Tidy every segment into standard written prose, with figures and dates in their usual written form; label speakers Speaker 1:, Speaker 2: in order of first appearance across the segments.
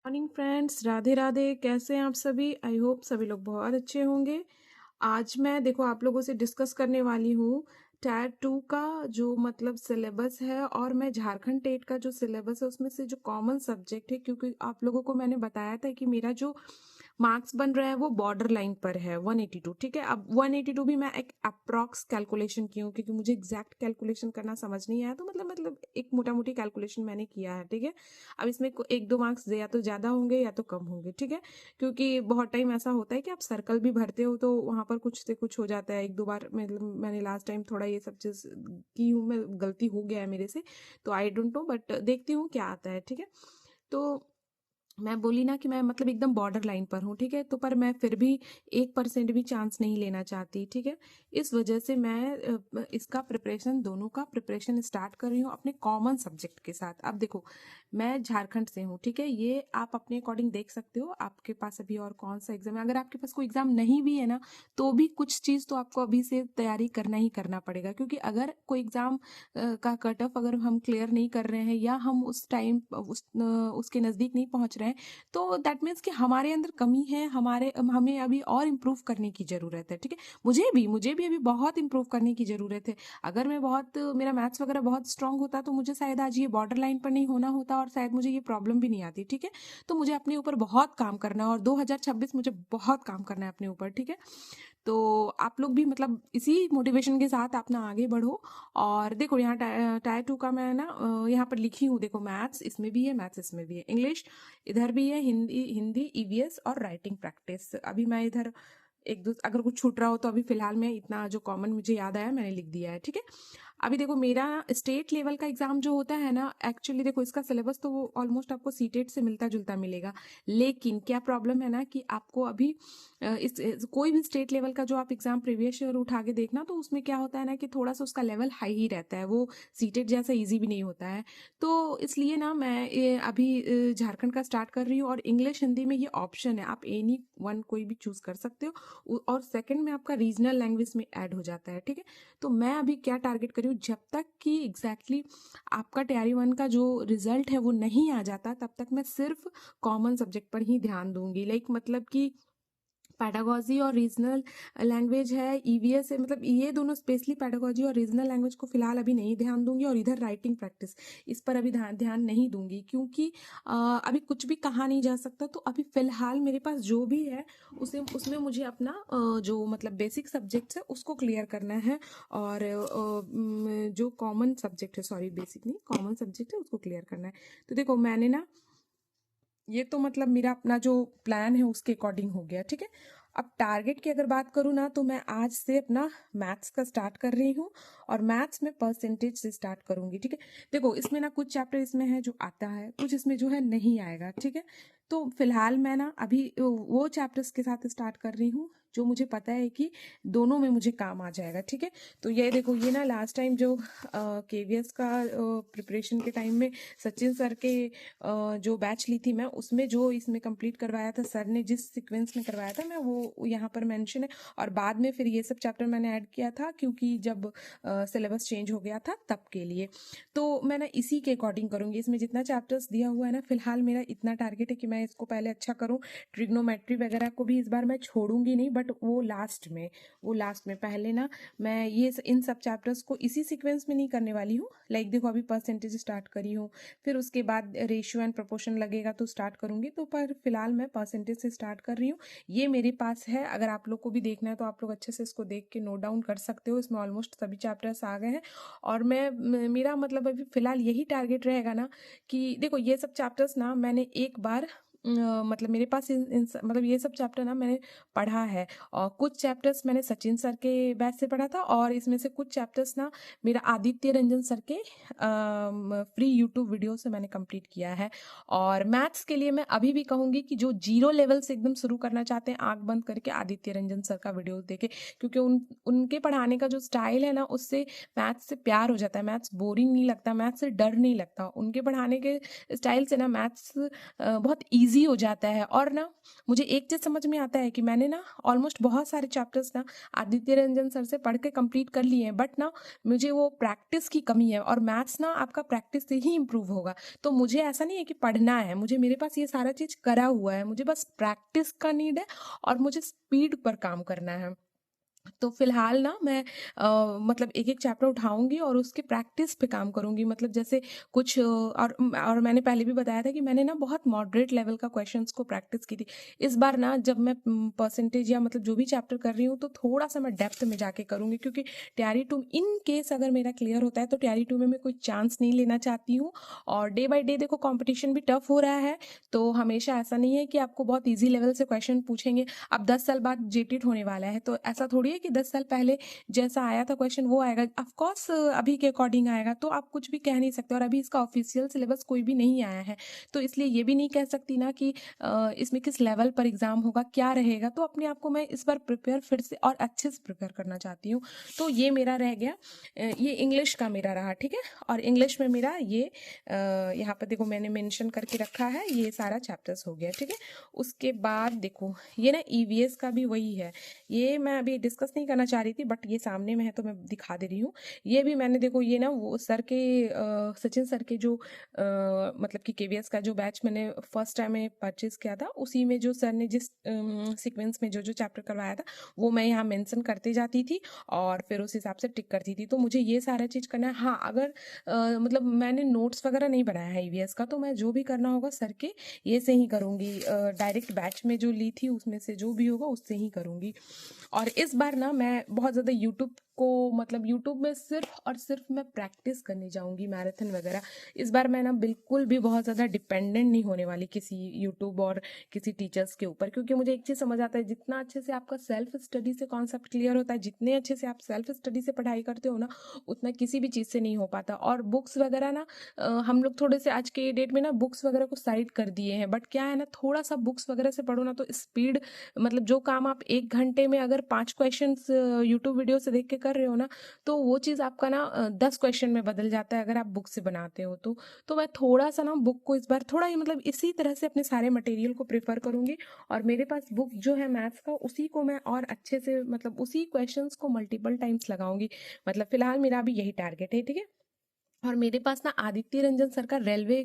Speaker 1: Morning friends, Radhe Radhe. कैसे हैं आप सभी? आई होप सभी लोग बहुत अच्छे होंगे। आज मैं देखो आप लोगों से डिस्कस करने वाली हूँ टायर 2 का जो मतलब सिलेबस है, और मैं झारखंड टेट का जो सिलेबस है उसमें से जो कॉमन सब्जेक्ट है, क्योंकि आप लोगों को मैंने बताया था कि मेरा जो मार्क्स बन रहा है वो बॉर्डर लाइन पर है 182। ठीक है, अब 182 भी मैं एक अप्रॉक्स कैलकुलेशन की हूँ क्योंकि मुझे एग्जैक्ट कैलकुलेशन करना समझ नहीं आया, तो मतलब एक मोटा मोटी कैलकुलेशन मैंने किया है। ठीक है, अब इसमें एक दो मार्क्स या तो ज़्यादा होंगे या तो कम होंगे। ठीक है, क्योंकि बहुत टाइम ऐसा होता है कि आप सर्कल भी भरते हो तो वहाँ पर कुछ से कुछ हो जाता है। एक दो बार मतलब मैंने लास्ट टाइम थोड़ा ये सब चीज़ की हूँ, मैं गलती हो गया है मेरे से, तो आई डोंट नो, बट देखती हूँ क्या आता है। ठीक है, तो मैं बोली ना कि मैं मतलब एकदम बॉर्डर लाइन पर हूँ। ठीक है, तो पर मैं फिर भी 1% भी चांस नहीं लेना चाहती। ठीक है, इस वजह से मैं इसका प्रिपरेशन, दोनों का प्रिपरेशन स्टार्ट कर रही हूँ अपने कॉमन सब्जेक्ट के साथ। अब देखो, मैं झारखंड से हूँ। ठीक है, ये आप अपने अकॉर्डिंग देख सकते हो आपके पास अभी और कौन सा एग्जाम है। अगर आपके पास कोई एग्जाम नहीं भी है ना, तो भी कुछ चीज़ तो आपको अभी से तैयारी करना ही करना पड़ेगा, क्योंकि अगर कोई एग्जाम का कट ऑफ अगर हम क्लियर नहीं कर रहे हैं या हम उस टाइम उसके नज़दीक नहीं पहुंच रहे हैं, तो दैट मीन्स कि हमारे अंदर कमी है, हमें अभी और इम्प्रूव करने की ज़रूरत है। ठीक है, मुझे भी अभी बहुत इम्प्रूव करने की ज़रूरत है। अगर मैं बहुत मेरा मैथ्स वगैरह बहुत स्ट्रांग होता तो मुझे शायद आज ये बॉर्डर लाइन पर नहीं होना होता, और शायद मुझे ये प्रॉब्लम भी नहीं आती। ठीक है, तो मुझे अपने ऊपर बहुत काम करना है, और 2026 मुझे बहुत काम करना है अपने ऊपर। ठीक है, तो आप लोग भी मतलब इसी मोटिवेशन के साथ अपना आगे बढ़ो। और देखो यहाँ टायर 2 का मैं ना यहाँ पर लिखी हूँ, देखो मैथ्स इसमें भी है, मैथ्स इसमें भी है, इंग्लिश इधर भी है, हिंदी हिंदी ईवीएस और राइटिंग प्रैक्टिस। अभी मैं इधर एक दो अगर कुछ छूट रहा हो तो अभी फिलहाल में इतना जो कॉमन मुझे याद आया मैंने लिख दिया है। ठीक है, अभी देखो मेरा स्टेट लेवल का एग्जाम जो होता है ना, एक्चुअली देखो इसका सिलेबस तो वो ऑलमोस्ट आपको सीटेट से मिलता जुलता मिलेगा, लेकिन क्या प्रॉब्लम है ना कि आपको अभी कोई भी स्टेट लेवल का जो आप एग्जाम प्रीवियस ईयर उठा के देखना, तो उसमें क्या होता है ना कि थोड़ा सा उसका लेवल हाई ही रहता है, वो सीटेट जैसा इजी भी नहीं होता है। तो इसलिए ना मैं अभी झारखंड का स्टार्ट कर रही हूँ, और इंग्लिश हिंदी में ये ऑप्शन है, आप एनी वन कोई भी चूज कर सकते हो, और सेकंड में आपका रीजनल लैंग्वेज में ऐड हो जाता है। ठीक है, तो मैं अभी क्या टारगेट करी हूँ, जब तक कि एग्जैक्टली आपका टीआरई 1 का जो रिजल्ट है वो नहीं आ जाता, तब तक मैं सिर्फ कॉमन सब्जेक्ट पर ही ध्यान दूंगी। लाइक मतलब कि पैडागोजी और रीजनल लैंग्वेज है, ईवीएस है, मतलब ये दोनों स्पेशली पैडागोजी और रीजनल लैंग्वेज को फिलहाल अभी नहीं ध्यान दूंगी, और इधर राइटिंग प्रैक्टिस इस पर अभी ध्यान नहीं दूंगी, क्योंकि अभी कुछ भी कहा नहीं जा सकता। तो अभी फिलहाल मेरे पास जो भी है उसमें मुझे अपना जो मतलब बेसिक सब्जेक्ट्स है उसको क्लियर करना है, और जो कॉमन सब्जेक्ट है, सॉरी बेसिक नहीं कॉमन सब्जेक्ट है, उसको क्लियर करना है। तो देखो मैंने ना ये तो मतलब मेरा अपना जो प्लान है उसके अकॉर्डिंग हो गया। ठीक है, अब टारगेट की अगर बात करूँ ना, तो मैं आज से अपना मैथ्स का स्टार्ट कर रही हूँ, और मैथ्स में परसेंटेज से स्टार्ट करूंगी। ठीक है, देखो इसमें ना कुछ चैप्टर इसमें है जो आता है, कुछ इसमें जो है नहीं आएगा। ठीक है, तो फिलहाल मैं ना अभी वो चैप्टर्स के साथ स्टार्ट कर रही हूँ जो मुझे पता है कि दोनों में मुझे काम आ जाएगा। ठीक है, तो ये देखो ये ना लास्ट टाइम जो केवीएस का प्रिपरेशन के टाइम में सचिन सर के जो बैच ली थी मैं, उसमें जो इसमें कंप्लीट करवाया था सर ने, जिस सीक्वेंस में करवाया था मैं, वो यहाँ पर मेंशन है। और बाद में फिर ये सब चैप्टर मैंने ऐड किया था, क्योंकि जब सिलेबस चेंज हो गया था तब के लिए। तो मैं ना इसी के अकॉर्डिंग करूँगी। इसमें जितना चैप्टर्स दिया हुआ है ना, फिलहाल मेरा इतना टारगेट है कि मैं इसको पहले अच्छा करूँ। ट्रिग्नोमेट्री वगैरह को भी इस बार मैं छोड़ूंगी नहीं, बट वो लास्ट में पहले ना मैं ये इन सब चैप्टर्स को इसी सीक्वेंस में नहीं करने वाली हूँ। लाइक देखो अभी परसेंटेज स्टार्ट करी हूँ, फिर उसके बाद रेशियो एंड प्रोपोर्शन लगेगा तो स्टार्ट करूंगी, तो पर फिलहाल मैं परसेंटेज से स्टार्ट कर रही हूँ। ये मेरे पास है, अगर आप लोग को भी देखना है तो आप लोग अच्छे से इसको देख के नोट डाउन कर सकते हो। इसमें ऑलमोस्ट सभी चैप्टर्स आ गए हैं, और मेरा मतलब अभी फिलहाल यही टारगेट रहेगा ना कि देखो ये सब चैप्टर्स ना मैंने एक बार मतलब मेरे पास मतलब ये सब चैप्टर ना मैंने पढ़ा है, और कुछ चैप्टर्स मैंने सचिन सर के बैच से पढ़ा था, और इसमें से कुछ चैप्टर्स ना मेरा आदित्य रंजन सर के फ्री यूट्यूब वीडियो से मैंने कंप्लीट किया है। और मैथ्स के लिए मैं अभी भी कहूँगी कि जो जीरो लेवल से एकदम शुरू करना चाहते हैं, आंख बंद करके आदित्य रंजन सर का वीडियो देखे, क्योंकि उनके पढ़ाने का जो स्टाइल है ना, उससे मैथ्स से प्यार हो जाता है, मैथ्स बोरिंग नहीं लगता, मैथ्स से डर नहीं लगता। उनके पढ़ाने के स्टाइल से ना मैथ्स बहुत ईजी ईजी हो जाता है। और ना मुझे एक चीज़ समझ में आता है कि मैंने ना ऑलमोस्ट बहुत सारे चैप्टर्स ना आदित्य रंजन सर से पढ़ के कंप्लीट कर लिए हैं, बट ना मुझे वो प्रैक्टिस की कमी है, और मैथ्स ना आपका प्रैक्टिस से ही इम्प्रूव होगा। तो मुझे ऐसा नहीं है कि पढ़ना है, मुझे मेरे पास ये सारा चीज़ करा हुआ है, मुझे बस प्रैक्टिस का नीड है और मुझे स्पीड पर काम करना है। तो फिलहाल ना मैं मतलब एक-एक चैप्टर उठाऊँगी और उसकी प्रैक्टिस पे काम करूँगी। मतलब जैसे कुछ और मैंने पहले भी बताया था कि मैंने ना बहुत मॉडरेट लेवल का क्वेश्चंस को प्रैक्टिस की थी। इस बार ना जब मैं परसेंटेज या मतलब जो भी चैप्टर कर रही हूँ तो थोड़ा-सा मैं डेप्थ में जाके करूँगी, क्योंकि तैयारी 2 इन केस अगर मेरा क्लियर होता है तो तैयारी 2 में मैं कोई चांस नहीं लेना चाहती हूँ। और डे बाय डे देखो कॉम्पिटिशन भी टफ हो रहा है, तो हमेशा ऐसा नहीं है कि आपको बहुत ईज़ी लेवल से क्वेश्चन पूछेंगे। अब 10 साल बाद जेटेट होने वाला है, तो ऐसा थोड़ी है कि 10 साल पहले जैसा आया था क्वेश्चन वो आएगा। ऑफ कोर्स अभी के अकॉर्डिंग आएगा, तो आप कुछ भी कह नहीं सकते, और अभी इसका ऑफिशियल सिलेबस कोई भी नहीं आया है, तो इसलिए ये भी नहीं कह सकती ना कि इसमें किस लेवल पर एग्जाम होगा, क्या रहेगा। तो अपने आप को मैं इस बार प्रिपेयर फिर से और अच्छे से प्रिपेयर करना चाहती हूँ। तो ये मेरा रह गया, ये इंग्लिश का मेरा रहा, ठीक है। और इंग्लिश में मेरा ये यहाँ पर देखो मैंने मेंशन करके रखा है, ये सारा चैप्टर्स हो गया, ठीक है। उसके बाद देखो ये ना ईवीएस का भी वही है, ये मैं अभी डिस्कस नहीं करना चाह रही थी, बट ये सामने में है तो मैं दिखा दे रही हूँ। ये भी मैंने देखो ये ना वो सर के सचिन सर के जो मतलब कि केवीएस का जो बैच मैंने फर्स्ट टाइम में परचेज किया था, उसी में जो सर ने जिस सीक्वेंस में जो जो चैप्टर करवाया था वो मैं यहाँ मेंशन करते जाती थी और फिर उस हिसाब से टिक करती थी। तो मुझे ये सारा चीज़ करना है। हाँ, अगर मतलब मैंने नोट्स वगैरह नहीं बनाया है ईवीएस का, तो मैं जो भी करना होगा सर के ये से ही करूँगी, डायरेक्ट बैच में जो ली थी उसमें से जो भी होगा उससे ही करूँगी। और इस बार ना मैं बहुत ज़्यादा यूट्यूब को मतलब यूट्यूब में सिर्फ और सिर्फ मैं प्रैक्टिस करने जाऊंगी, मैराथन वगैरह। इस बार मैं ना बिल्कुल भी बहुत ज़्यादा डिपेंडेंट नहीं होने वाली किसी यूट्यूब और किसी टीचर्स के ऊपर, क्योंकि मुझे एक चीज़ समझ आता है, जितना अच्छे से आपका सेल्फ स्टडी से कॉन्सेप्ट क्लियर होता है, जितने अच्छे से आप सेल्फ स्टडी से पढ़ाई करते हो ना, उतना किसी भी चीज़ से नहीं हो पाता। और बुक्स वगैरह ना हम लोग थोड़े से आज के डेट में ना बुक्स वगैरह को साइड कर दिए हैं, बट क्या है ना, थोड़ा सा बुक्स वगैरह से पढ़ो ना तो स्पीड, मतलब जो काम आप 1 घंटे में अगर 5 क्वेश्चंस यूट्यूब वीडियो से देख के कर रहे हो ना, तो वो चीज़ आपका ना 10 क्वेश्चन में बदल जाता है अगर आप बुक से बनाते हो तो। मैं थोड़ा-सा ना बुक को इस बार थोड़ा ही मतलब इसी तरह से अपने सारे मटेरियल को प्रेफ़र करूँगी, और मेरे पास बुक जो है मैथ्स का उसी को मैं और अच्छे से मतलब उसी क्वेश्चंस को मल्टीपल टाइम्स लगाऊँगी। मतलब फ़िलहाल मेरा अभी यही टारगेट है, ठीक है? और मेरे पास ना आदित्य रंजन सर का रेलवे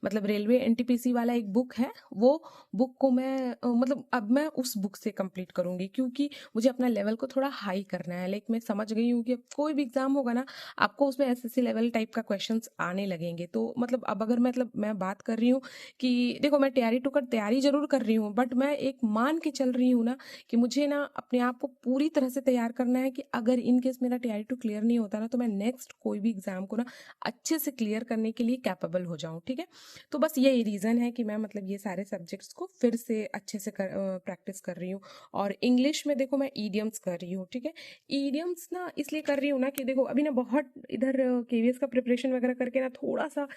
Speaker 1: मतलब रेलवे एनटीपीसी वाला एक बुक है, वो बुक को मैं मतलब अब मैं उस बुक से कंप्लीट करूँगी, क्योंकि मुझे अपना लेवल को थोड़ा हाई करना है। लाइक मैं समझ गई हूँ कि अब कोई भी एग्जाम होगा ना, आपको उसमें एसएससी लेवल टाइप का क्वेश्चंस आने लगेंगे। तो मतलब अब अगर मतलब मैं बात कर रही हूँ कि देखो मैं तैयारी टू कर तैयारी जरूर कर रही हूँ, बट मैं एक मान के चल रही हूँ ना कि मुझे ना अपने आप को पूरी तरह से तैयार करना है कि अगर इन केस मेरा तैयारी टू क्लियर नहीं होता ना, तो मैं नेक्स्ट कोई भी एग्जाम को ना अच्छे से क्लियर करने के लिए कैपेबल हो जाऊं, ठीक है। तो बस यही रीज़न है कि मैं मतलब ये सारे सब्जेक्ट्स को फिर से अच्छे से प्रैक्टिस कर रही हूँ। और इंग्लिश में देखो मैं ईडियम्स कर रही हूँ, ठीक है। ईडियम्स ना इसलिए कर रही हूँ ना कि देखो अभी ना बहुत इधर केवीएस का प्रिपरेशन वगैरह करके ना थोड़ा सा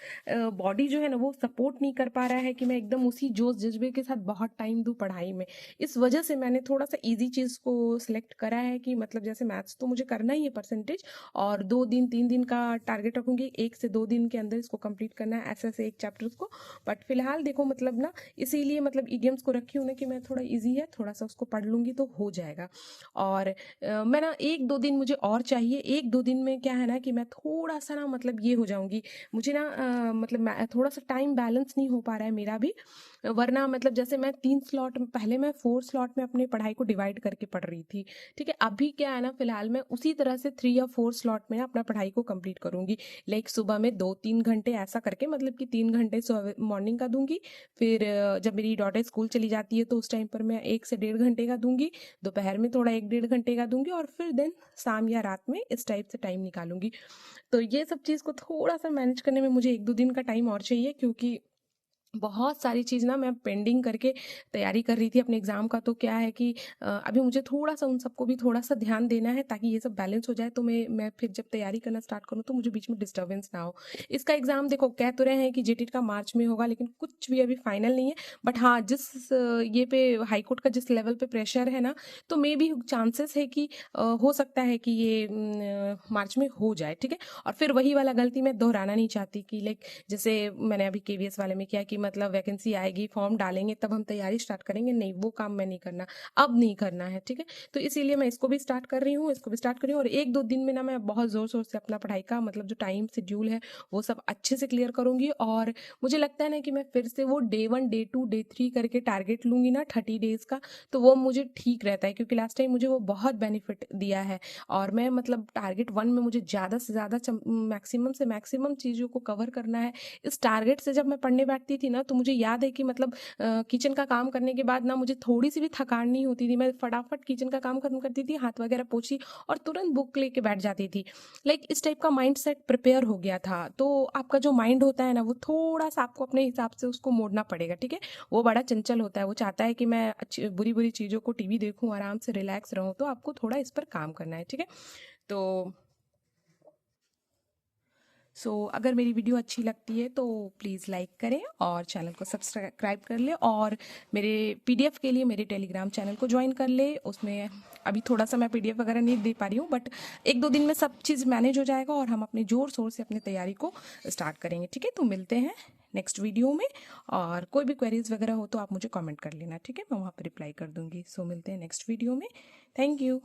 Speaker 1: बॉडी जो है ना वो सपोर्ट नहीं कर पा रहा है कि मैं एकदम उसी जोश जज्बे के साथ बहुत टाइम दूँ पढ़ाई में। इस वजह से मैंने थोड़ा सा ईजी चीज़ को सिलेक्ट करा है कि मतलब जैसे मैथ्स तो मुझे करना ही है परसेंटेज, और 2 दिन 3 दिन का टारगेट रखूंगी, 1 से 2 दिन के अंदर इसको कंप्लीट करना है ऐसे ऐसे एक चैप्टर को। बट फिलहाल देखो मतलब ना इसीलिए मतलब इडियम्स को रखी हूँ ना कि मैं थोड़ा इजी है, थोड़ा सा उसको पढ़ लूंगी तो हो जाएगा। और मैं ना 1-2 दिन मुझे और चाहिए, 1-2 दिन में क्या है ना कि मैं थोड़ा सा ना मतलब ये हो जाऊंगी, मुझे ना मतलब थोड़ा सा टाइम बैलेंस नहीं हो पा रहा है मेरा भी। वरना मतलब जैसे मैं 3 स्लॉट में पहले मैं 4 स्लॉट में अपनी पढ़ाई को डिवाइड करके पढ़ रही थी, ठीक है। अभी क्या है ना फिलहाल मैं उसी तरह से 3 या 4 स्लॉट में अपना पढ़ाई को कंप्लीट करूंगी। लाइक सुबह में 2-3 घंटे ऐसा करके, मतलब कि 3 घंटे मॉर्निंग का दूंगी, फिर जब मेरी डॉटर स्कूल चली जाती है तो उस टाइम पर मैं 1 से 1.5 घंटे का दूंगी, दोपहर में थोड़ा 1-1.5 घंटे का दूंगी, और फिर देन शाम या रात में इस टाइप से टाइम निकालूंगी। तो ये सब चीज़ को थोड़ा सा मैनेज करने में मुझे 1-2 दिन का टाइम और चाहिए, क्योंकि बहुत सारी चीज़ ना मैं पेंडिंग करके तैयारी कर रही थी अपने एग्ज़ाम का। तो क्या है कि अभी मुझे थोड़ा-सा उन सबको भी थोड़ा-सा ध्यान देना है, ताकि ये सब बैलेंस हो जाए, तो मैं फिर जब तैयारी करना स्टार्ट करूँ तो मुझे बीच में डिस्टर्बेंस ना हो। इसका एग्ज़ाम देखो कह तो रहे हैं कि जेटेट का मार्च में होगा, लेकिन कुछ भी अभी फाइनल नहीं है। बट हाँ, जिस ये पे हाई कोर्ट का जिस लेवल पे प्रेशर है ना, तो मे बी चांसेस है कि हो सकता है कि ये मार्च में हो जाए, ठीक है। और फिर वही वाला गलती मैं दोहराना नहीं चाहती कि लाइक जैसे मैंने अभी केवीएस वाले में किया कि मतलब वैकेंसी आएगी, फॉर्म डालेंगे तब हम तैयारी स्टार्ट करेंगे, नहीं वो काम मैं नहीं करना, अब नहीं करना है, ठीक है। तो इसीलिए मैं इसको भी स्टार्ट कर रही हूँ, इसको भी स्टार्ट कर रही हूँ, और 1-2 दिन में ना मैं बहुत ज़ोर शोर से अपना पढ़ाई का मतलब जो टाइम शेड्यूल है वो सब अच्छे से क्लियर करूँगी। और मुझे लगता है ना कि मैं फिर से वो डे 1 डे 2 डे 3 करके टारगेट लूँगी ना 30 डेज़ का, तो वो मुझे ठीक रहता है, क्योंकि लास्ट टाइम मुझे वो बहुत बेनिफिट दिया है। और मैं मतलब टारगेट 1 में मुझे ज़्यादा से ज़्यादा मैक्सिमम से मैक्सिमम चीज़ों को कवर करना है। इस टारगेट से जब मैं पढ़ने बैठती थी ना, तो मुझे याद है कि मतलब किचन का काम करने के बाद ना मुझे थोड़ी सी भी थकान नहीं होती थी, मैं फटाफट किचन का काम खत्म करती थी, हाथ वगैरह पोंछी और तुरंत बुक लेके बैठ जाती थी। लाइक इस टाइप का माइंड सेट प्रिपेयर हो गया था। तो आपका जो माइंड होता है ना, वो थोड़ा सा आपको अपने हिसाब से उसको मोड़ना पड़ेगा, ठीक है। वो बड़ा चंचल होता है, वो चाहता है कि मैं अच्छी बुरी बुरी चीज़ों को टीवी देखूं, आराम से रिलैक्स रहूं, तो आपको थोड़ा इस पर काम करना है, ठीक है। तो अगर मेरी वीडियो अच्छी लगती है तो प्लीज़ लाइक करें और चैनल को सब्सक्राइब कर ले, और मेरे पीडीएफ के लिए मेरे टेलीग्राम चैनल को ज्वाइन कर ले। उसमें अभी थोड़ा सा मैं पीडीएफ वगैरह नहीं दे पा रही हूँ, बट 1-2 दिन में सब चीज़ मैनेज हो जाएगा और हम अपने ज़ोर शोर से अपनी तैयारी को स्टार्ट करेंगे, ठीक है। तो मिलते हैं नेक्स्ट वीडियो में, और कोई भी क्वेरीज वगैरह हो तो आप मुझे कमेंट कर लेना, ठीक है, मैं वहाँ पर रिप्लाई कर दूँगी। मिलते हैं नेक्स्ट वीडियो में। Thank you.